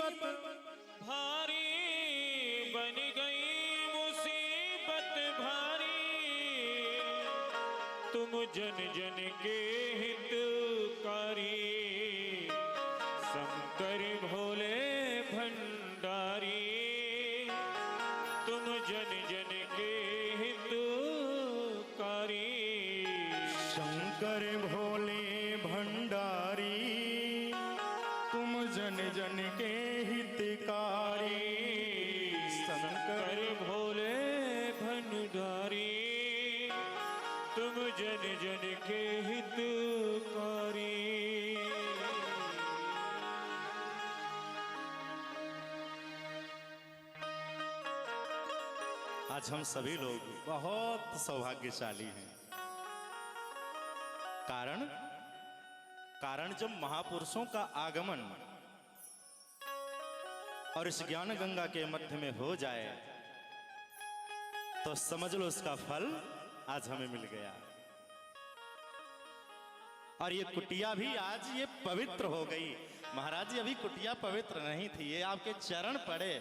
मुसीबत भारी बन गई, मुसीबत भारी। तुम जन जन के हितकारी, शंकर भोले भंडारी। तुम जन जन के हितकारी, शंकर भोले भंडारी। तुम जन जन के हितकारी, शंकर भोले भंडारी। तुम जन जन के हितकारी। आज हम सभी लोग बहुत सौभाग्यशाली हैं। कारण जब महापुरुषों का आगमन और इस ज्ञान गंगा के मध्य में हो जाए तो समझ लो उसका फल आज हमें मिल गया। और ये कुटिया भी आज ये पवित्र हो गई। महाराज जी, अभी कुटिया पवित्र नहीं थी, ये आपके चरण पड़े,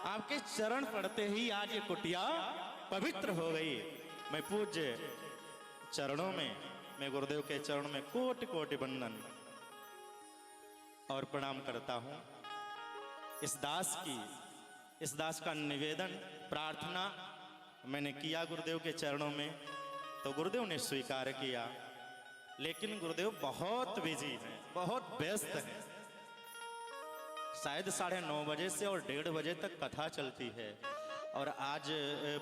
आपके चरण पड़ते ही आज ये कुटिया पवित्र हो गई। मैं पूज्य चरणों में, मैं गुरुदेव के चरणों में कोटि कोटि वंदन और प्रणाम करता हूं। इस दास का निवेदन प्रार्थना मैंने किया गुरुदेव के चरणों में, तो गुरुदेव ने स्वीकार किया। लेकिन गुरुदेव बहुत बिजी हैं, बहुत व्यस्त हैं। शायद 9:30 बजे से और 1:30 बजे तक कथा चलती है। और आज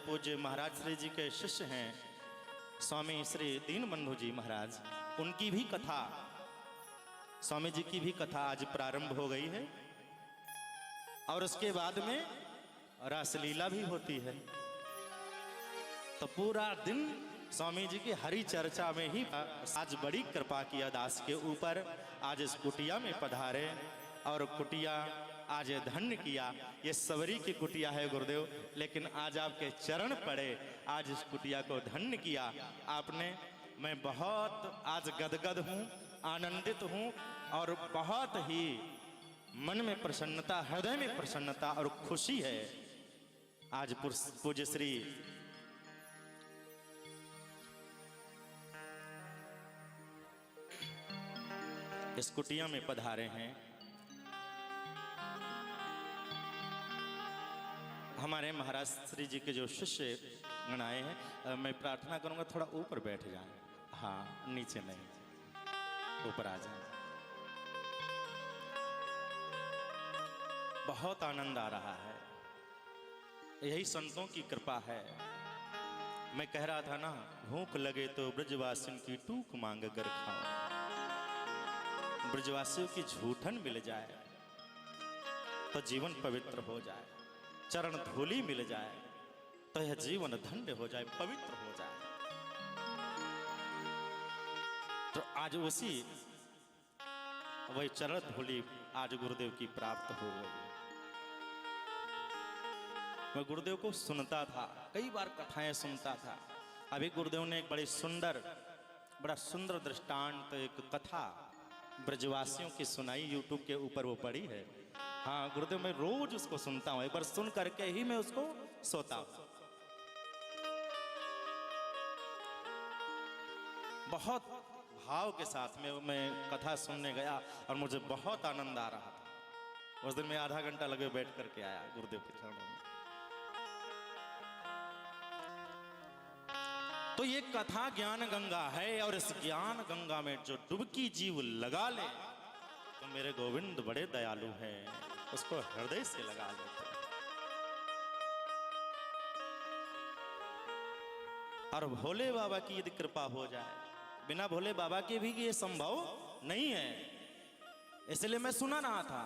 पूज्य महाराज श्री जी के शिष्य हैं स्वामी श्री दीनबंधु जी महाराज, उनकी भी कथा, स्वामी जी की भी कथा आज प्रारंभ हो गई है। और उसके बाद में रासलीला भी होती है। तो पूरा दिन स्वामी जी की हरि चर्चा में ही। आज बड़ी कृपा किया दास के ऊपर, आज इस कुटिया में पधारे और कुटिया आज धन्य किया। ये सवरी की कुटिया है गुरुदेव, लेकिन आज आपके चरण पड़े, आज इस कुटिया को धन्य किया आपने। मैं बहुत आज गदगद हूँ, आनंदित हूँ और बहुत ही मन में प्रसन्नता, हृदय में प्रसन्नता और खुशी है। आज पूज्य श्री इस कुटिया में पधारे हैं। हमारे महाराज श्री जी के जो शिष्य गण आए हैं, मैं प्रार्थना करूंगा थोड़ा ऊपर बैठ जाएं। हाँ, नीचे नहीं, ऊपर आ जाएं। बहुत आनंद आ रहा है, यही संतों की कृपा है। मैं कह रहा था ना, भूख लगे तो ब्रजवासियों की टूक मांग कर खाओ। ब्रजवासियों की झूठन मिल जाए तो जीवन पवित्र हो जाए, चरण धूलि मिल जाए तो यह जीवन धन्य हो जाए, पवित्र हो जाए। तो आज वही चरण धूलि आज गुरुदेव की प्राप्त हो गई। मैं गुरुदेव को सुनता था, कई बार कथाएं सुनता था। अभी गुरुदेव ने एक बड़ा सुंदर दृष्टांत, एक कथा ब्रजवासियों की सुनाई, यूट्यूब के ऊपर वो पड़ी है। हाँ गुरुदेव, मैं रोज उसको सुनता हूँ, एक बार सुन करके ही मैं उसको सोता हूँ। बहुत भाव के साथ में मैं कथा सुनने गया और मुझे बहुत आनंद आ रहा था। उस दिन मैं आधा घंटा लगे बैठ करके आया गुरुदेव के चरणों में। तो ये कथा ज्ञान गंगा है, और इस ज्ञान गंगा में जो डुबकी जीव लगा ले तो मेरे गोविंद बड़े दयालु हैं, उसको हृदय से लगा लेते हैं। और भोले बाबा की यदि कृपा हो जाए, बिना भोले बाबा के भी ये संभव नहीं है। इसलिए मैं सुना रहा था,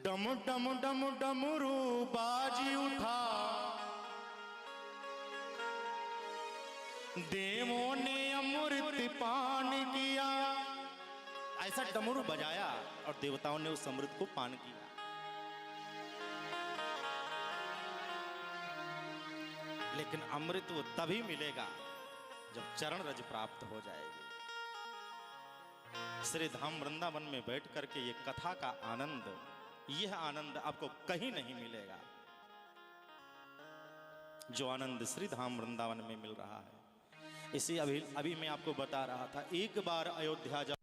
डम डम डम डमरू बाजी उठा, देवों ने अमृत पान किया। ऐसा डमरू बजाया और देवताओं ने उस अमृत को पान किया। लेकिन अमृत वो तभी मिलेगा जब चरण रज प्राप्त हो जाएगी। श्री धाम वृंदावन में बैठ करके ये कथा का आनंद यह आनंद आपको कहीं नहीं मिलेगा जो आनंद श्री धाम वृंदावन में मिल रहा है। इसी अभी मैं आपको बता रहा था, एक बार अयोध्या जाओ,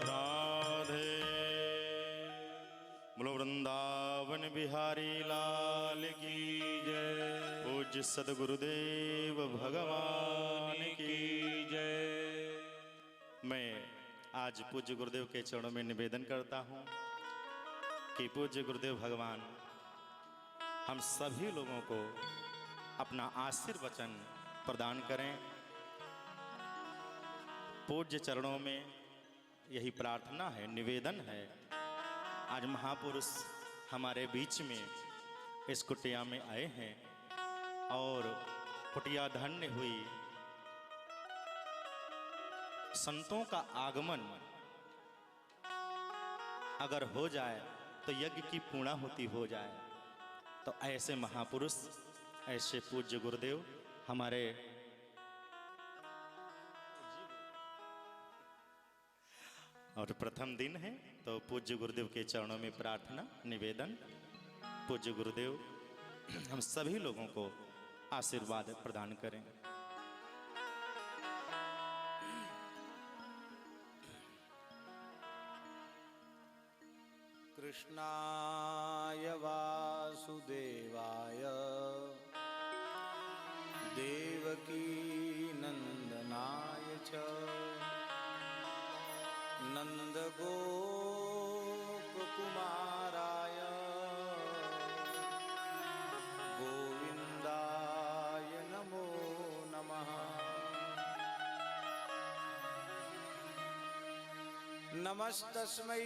राधे बोलो वृंदावन बिहारी लाल की जय। पूज्य सदगुरुदेव भगवान की जय। मैं आज पूज्य गुरुदेव के चरणों में निवेदन करता हूँ कि पूज्य गुरुदेव भगवान हम सभी लोगों को अपना आशीर्वचन प्रदान करें। पूज्य चरणों में यही प्रार्थना है, निवेदन है। आज महापुरुष हमारे बीच में इस कुटिया में आए हैं और कुटिया धन्य हुई। संतों का आगमन अगर हो जाए तो यज्ञ की पूर्णाहुति हो जाए। तो ऐसे महापुरुष, ऐसे पूज्य गुरुदेव हमारे और प्रथम दिन है, तो पूज्य गुरुदेव के चरणों में प्रार्थना निवेदन। पूज्य गुरुदेव हम सभी लोगों को आशीर्वाद प्रदान करें। कृष्णाय वासुदेवाय देवकी नंदनाय च नंदगोपकुमाराय गोविंदाय नमो नमः। नमस्तस्मै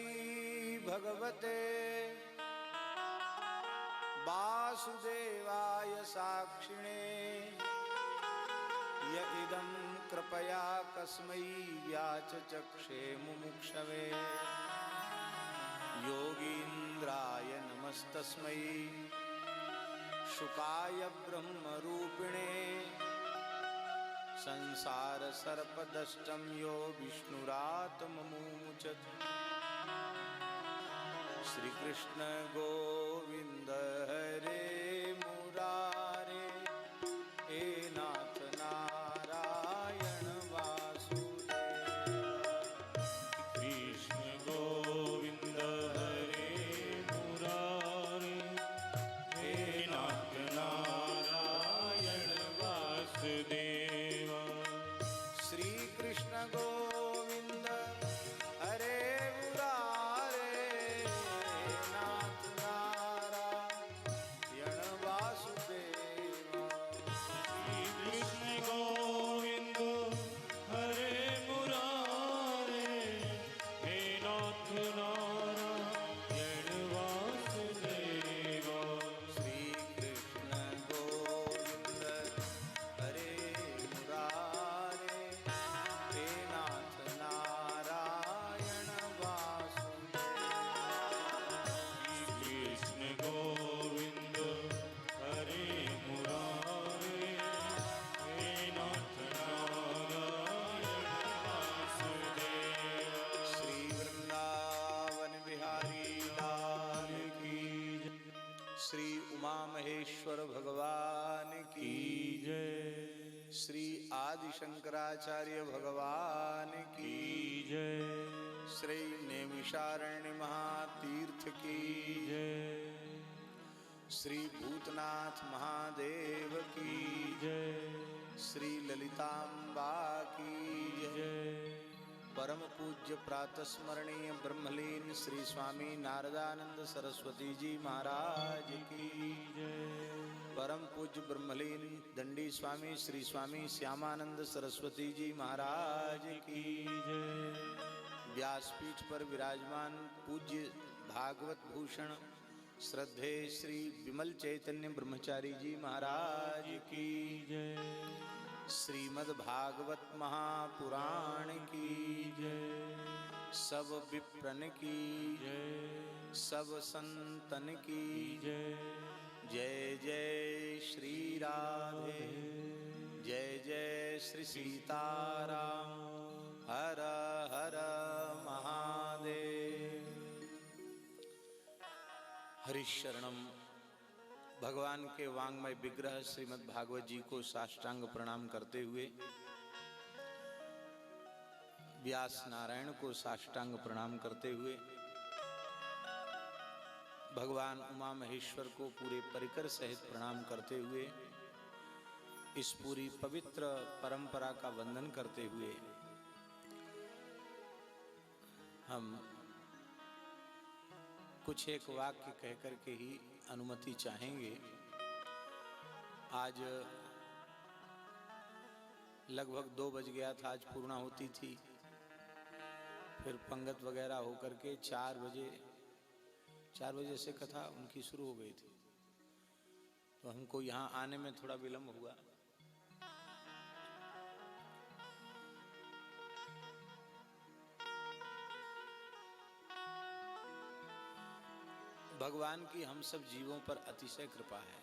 भगवते वासुदेवाय साक्षिणे य इदं कृपया कस्मै व्याचचक्षे मुमुक्षवे। योगीन्द्राय नमस्तस्मै शुकाय ब्रह्मरूपिणे संसार सर्पदष्टं यो विष्णुरात्ममुमुचत्। श्री कृष्ण गोविंद हरे मुरारे हे नाथ नारायण वासुदेव। कृष्ण गोविंद हरे मुरारे हे नाथ नारायण वासुदेव। श्री कृष्ण गोविंद हरे मुरारे नाथ नारायण आदि शंकराचार्य भगवान की जय। श्री नैमिषारण्य महातीर्थ की जय। श्री भूतनाथ महादेव की जय। श्री ललितांबा की जय। परम पूज्य प्रातस्मरणीय ब्रह्मलीन श्री स्वामी नारदानंद सरस्वती जी महाराज की जय। परम पूज्य ब्रह्मलीन दंडी स्वामी श्री स्वामी श्यामानंद सरस्वती जी महाराज की जय। व्यासपीठ पर विराजमान पूज्य भागवत भूषण श्रद्धे श्री विमल चैतन्य ब्रह्मचारी जी महाराज की जय। श्रीमद् भागवत महापुराण की जय। सब विप्रन की जय। सब संतन की जय। जय जय श्री राधे जय जय श्री सीताराम हर हर महादेव। हरिशरणम। भगवान के वांग्मय विग्रह श्रीमद् भागवत जी को साष्टांग प्रणाम करते हुए, व्यास नारायण को साष्टांग प्रणाम करते हुए, भगवान उमा महेश्वर को पूरे परिकर सहित प्रणाम करते हुए, इस पूरी पवित्र परंपरा का वंदन करते हुए हम कुछ एक वाक्य कहकर के ही अनुमति चाहेंगे। आज लगभग 2 बज गया था, आज पूर्णा होती थी, फिर पंगत वगैरह होकर के 4 बजे से कथा उनकी शुरू हो गई थी, तो हमको यहाँ आने में थोड़ा विलम्ब हुआ। भगवान की हम सब जीवों पर अतिशय कृपा है।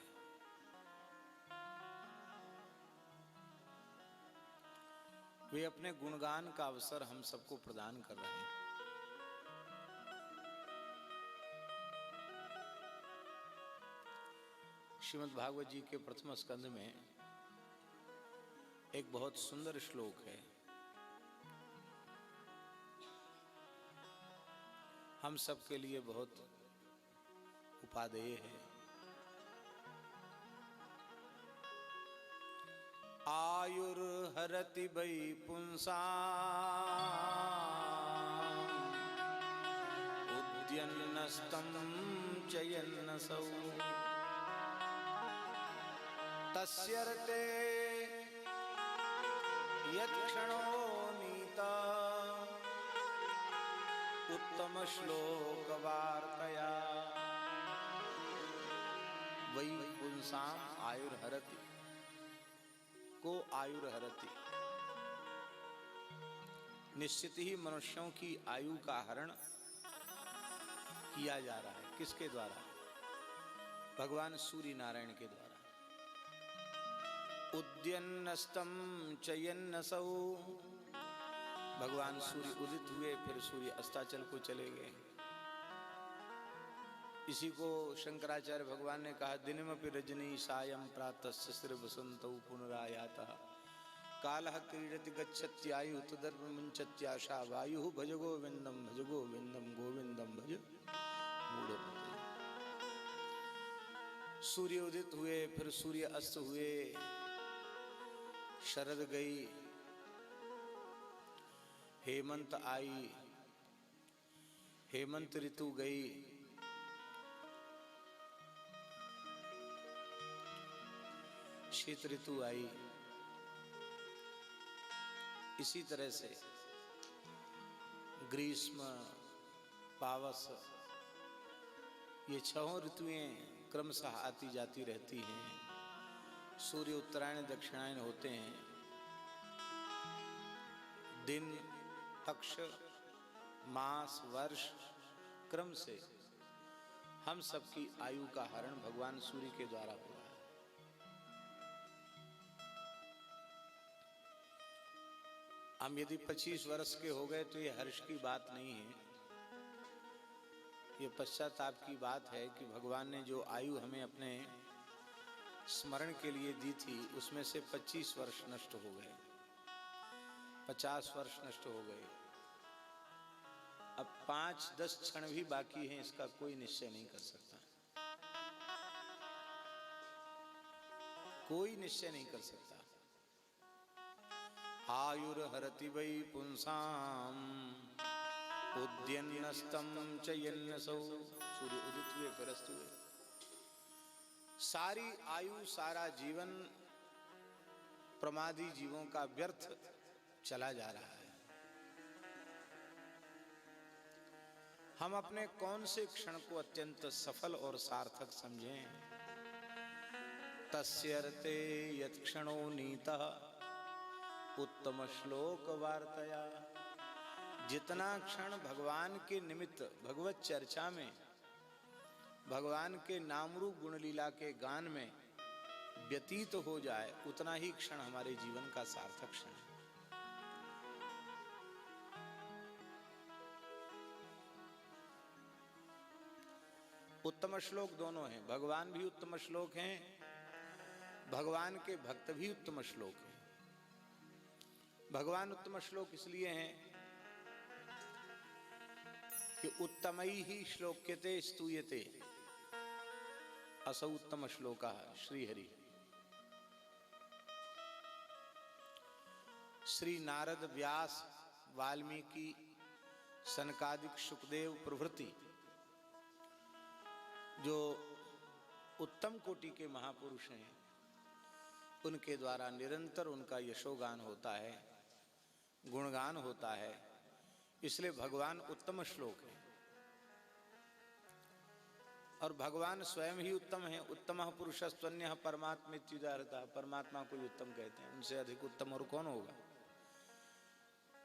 वे अपने गुणगान का अवसर हम सबको प्रदान कर रहे हैं। श्रीमद् भागवत जी के प्रथम स्कंद में एक बहुत सुंदर श्लोक है, हम सबके लिए बहुत उपादेय है। आयुर्हरति वै पुंसां उद्यन्नस्तं चयन्नसौ तस्यर्ते यत्क्षणो नीता उत्तम श्लोक वार्तया वै पुंसां आयुर्हरति को आयुर्हरति। निश्चित ही मनुष्यों की आयु का हरण किया जा रहा है। किसके द्वारा? भगवान सूर्य नारायण के द्वारा। उद्यन्नस्तं चयन्नसौ, भगवान सूर्य उदित हुए फिर सूर्य अस्ताचल को चले गए। इसी को शंकराचार्य भगवान ने कहा, दिनमपि रजनी सायं प्रातः शिशिर वसंतौ पुनरायातः कालः क्रीडति गच्छत्यायु तदर्पमुञ्चत्याशा वायुः भज गोविंदम गोविंदम भज मूढ़मते। सूर्य उदित हुए फिर सूर्य अस्त हुए, शरद गई, हेमंत आई, हेमंत ऋतु गई, शीत ऋतु आई। इसी तरह से ग्रीष्म, पावस, ये 6 ऋतुएं क्रमशः आती जाती रहती हैं। सूर्य उत्तरायण दक्षिणायन होते हैं। दिन, पक्ष, मास, वर्ष क्रम से हम सबकी आयु का हरण भगवान सूर्य के द्वारा हुआ है। हम यदि 25 वर्ष के हो गए तो ये हर्ष की बात नहीं है, ये पश्चाताप की बात है कि भगवान ने जो आयु हमें अपने स्मरण के लिए दी थी उसमें से 25 वर्ष नष्ट हो गए। 50 वर्ष नष्ट हो गए। अब 5-10 क्षण भी बाकी हैं, इसका कोई निश्चय नहीं कर सकता, कोई निश्चय नहीं कर सकता। आयुर्हरति वै पुंसाम उद्यन्नस्तं च यन्नसौ। सूर्य उदित हुए फिर अस्त हुए। सारी आयु, सारा जीवन प्रमादी जीवों का व्यर्थ चला जा रहा है। हम अपने कौन से क्षण को अत्यंत सफल और सार्थक समझें? तस्यर्ते यत् क्षणो नीतः उत्तम श्लोक वार्तया। जितना क्षण भगवान के निमित्त भगवत चर्चा में, भगवान के नामरूप गुण लीला के गान में व्यतीत हो जाए, उतना ही क्षण हमारे जीवन का सार्थक क्षण है। उत्तम श्लोक दोनों हैं, भगवान भी उत्तम श्लोक हैं, भगवान के भक्त भी उत्तम श्लोक हैं। भगवान उत्तम श्लोक इसलिए हैं कि उत्तमई ही श्लोक्यते स्तूयते, असौ उत्तम श्लोका श्रीहरि। श्री नारद, व्यास, वाल्मीकि, सनकादिक, सुखदेव प्रभृति जो उत्तम कोटि के महापुरुष हैं, उनके द्वारा निरंतर उनका यशोगान होता है, गुणगान होता है। इसलिए भगवान उत्तम श्लोक है और भगवान स्वयं ही उत्तम है। उत्तमः पुरुषस्त्वन्यः परमात्मेत्युदाहृतः। परमात्मा को उत्तम कहते हैं, उनसे अधिक उत्तम और कौन होगा?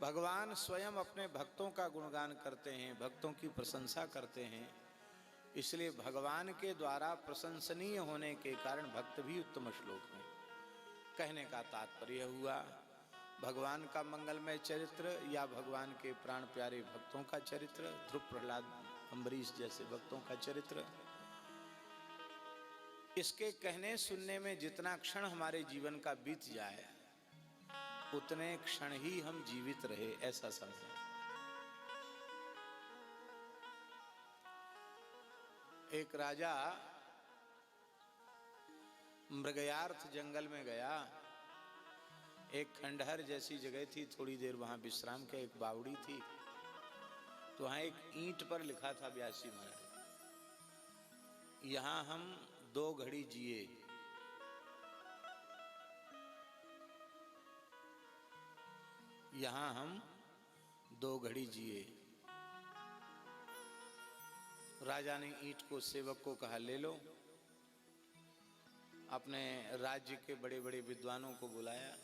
भगवान स्वयं अपने भक्तों का गुणगान करते हैं, भक्तों की प्रशंसा करते हैं। इसलिए भगवान के द्वारा प्रशंसनीय होने के कारण भक्त भी उत्तम श्लोक हैं। कहने का तात्पर्य हुआ, भगवान का मंगलमय चरित्र या भगवान के प्राण प्यारे भक्तों का चरित्र, ध्रुव, प्रहलाद, अम्बरीश जैसे भक्तों का चरित्र, इसके कहने सुनने में जितना क्षण हमारे जीवन का बीत जाए, उतने क्षण ही हम जीवित रहे, ऐसा समझें। एक राजा मृगयार्थ जंगल में गया। एक खंडहर जैसी जगह थी, थोड़ी देर वहां विश्राम के, एक बावड़ी थी, तो वहां एक ईंट पर लिखा था व्यासी महाराज, यहां हम 2 घड़ी जिए। यहां हम 2 घड़ी जिए। राजा ने ईंट को सेवक को कहा, ले लो। अपने राज्य के बड़े बड़े विद्वानों को बुलाया,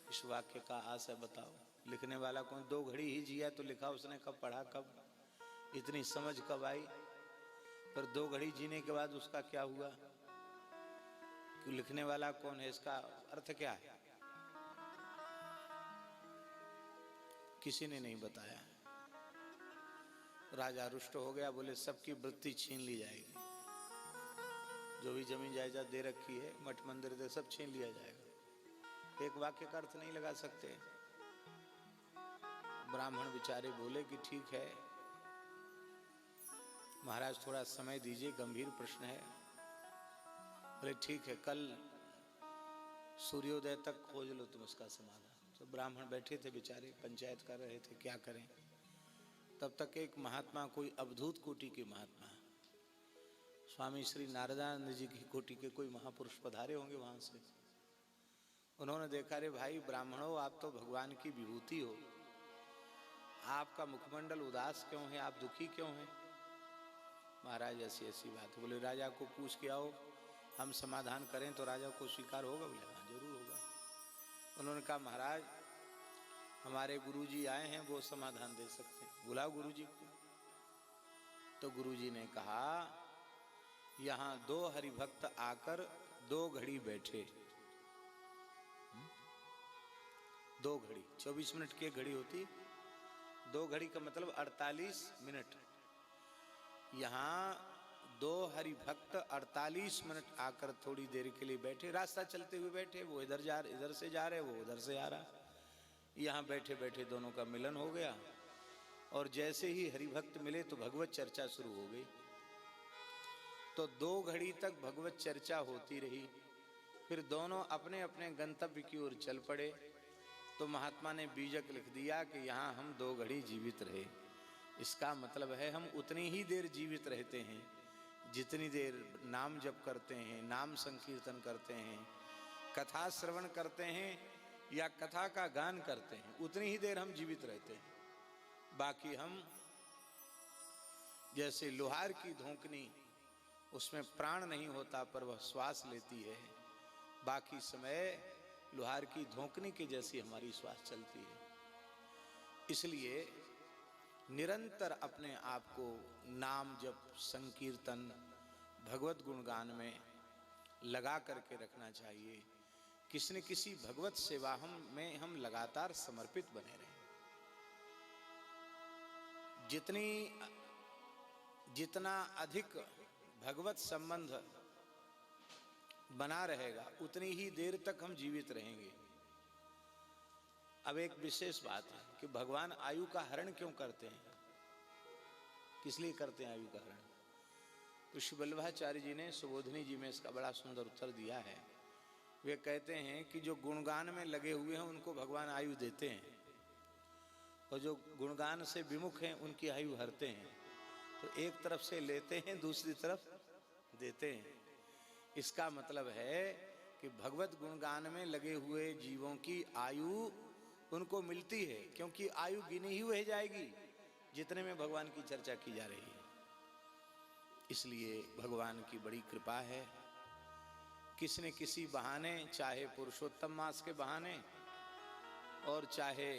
इस वाक्य का आशय बताओ, लिखने वाला कौन? 2 घड़ी ही जिया तो लिखा उसने कब, पढ़ा कब, इतनी समझ कब आई? पर 2 घड़ी जीने के बाद उसका क्या हुआ? कि लिखने वाला कौन है, इसका अर्थ क्या है? किसी ने नहीं बताया। राजा रुष्ट हो गया, बोले सबकी वृत्ति छीन ली जाएगी, जो भी जमीन जायदाद दे रखी है, मठ मंदिर दे, सब छीन लिया जाएगा। एक वाक्य का अर्थ नहीं लगा सकते। ब्राह्मण बेचारे बोले कि ठीक है महाराज, थोड़ा समय दीजिए, गंभीर प्रश्न है। बोले ठीक है, कल सूर्योदय तक खोज लो तुम उसका समाधान। तो ब्राह्मण बैठे थे बेचारे, पंचायत कर रहे थे क्या करें। तब तक एक महात्मा, कोई अवधूत कोटि के महात्मा, स्वामी श्री नारदानंद जी की कोटि के कोई महापुरुष पधारे होंगे वहां से। उन्होंने देखा, रे भाई ब्राह्मणों, आप तो भगवान की विभूति हो, आपका मुखमंडल उदास क्यों है, आप दुखी क्यों हैं? महाराज ऐसी ऐसी बात। बोले राजा को पूछ के आओ, हम समाधान करें तो राजा को स्वीकार होगा? बोले हाँ जरूर होगा। उन्होंने कहा महाराज हमारे गुरुजी आए हैं, वो समाधान दे सकते हैं, बुलाओ गुरुजी को। तो गुरुजी ने कहा, यहाँ 2 हरिभक्त आकर 2 घड़ी बैठे। 2 घड़ी, 24 मिनट की एक घड़ी होती, 2 घड़ी का मतलब 48 मिनट। यहाँ 2 हरिभक्त 48 मिनट आकर थोड़ी देर के लिए बैठे, रास्ता चलते हुए बैठे। वो इधर से जा रहे, वो उधर से आ रहा। यहाँ बैठे बैठे दोनों का मिलन हो गया और जैसे ही हरिभक्त मिले तो भगवत चर्चा शुरू हो गई। तो 2 घड़ी तक भगवत चर्चा होती रही। फिर दोनों अपने अपने गंतव्य की ओर चल पड़े। तो महात्मा ने बीजक लिख दिया कि यहाँ हम 2 घड़ी जीवित रहे। इसका मतलब है हम उतनी ही देर जीवित रहते हैं जितनी देर नाम जप करते हैं, नाम संकीर्तन करते हैं, कथा श्रवण करते हैं या कथा का गान करते हैं, उतनी ही देर हम जीवित रहते हैं। बाकी हम जैसे लोहार की धोंकनी, उसमें प्राण नहीं होता पर वह श्वास लेती है, बाकी समय लोहार की धोंकनी के जैसी हमारी श्वास चलती है। इसलिए निरंतर अपने आप को नाम जप, संकीर्तन, भगवत गुणगान में लगा करके रखना चाहिए। किसी न किसी भगवत सेवा हम लगातार समर्पित बने रहें। जितना अधिक भगवत संबंध बना रहेगा उतनी ही देर तक हम जीवित रहेंगे। अब एक विशेष बात है कि भगवान आयु का हरण क्यों करते हैं, किस लिए करते हैं आयु का हरण? तो श्री वल्लभाचार्य जी ने सुबोधिनी जी में इसका बड़ा सुंदर उत्तर दिया है। वे कहते हैं कि जो गुणगान में लगे हुए हैं उनको भगवान आयु देते हैं और जो गुणगान से विमुख हैं उनकी आयु हरते हैं। तो एक तरफ से लेते हैं, दूसरी तरफ देते हैं। इसका मतलब है कि भगवत गुणगान में लगे हुए जीवों की आयु उनको मिलती है, क्योंकि आयु गिनी ही रह जाएगी जितने में भगवान की चर्चा की जा रही है। इसलिए भगवान की बड़ी कृपा है, किसी न किसी बहाने, चाहे पुरुषोत्तम मास के बहाने और चाहे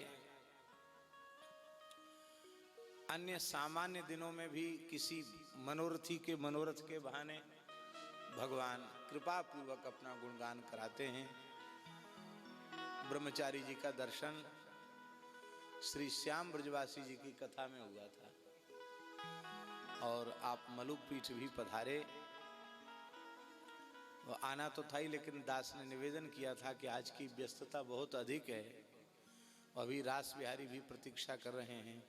अन्य सामान्य दिनों में भी किसी मनोरथी के मनोरथ के बहाने भगवान कृपा पूर्वक अपना गुणगान कराते हैं। ब्रह्मचारी जी का दर्शन श्री श्याम ब्रजवासी जी की कथा में हुआ था और आप मलुक पीठ भी पधारे। वो आना तो था ही, लेकिन दास ने निवेदन किया था कि आज की व्यस्तता बहुत अधिक है, अभी रास बिहारी भी प्रतीक्षा कर रहे हैं,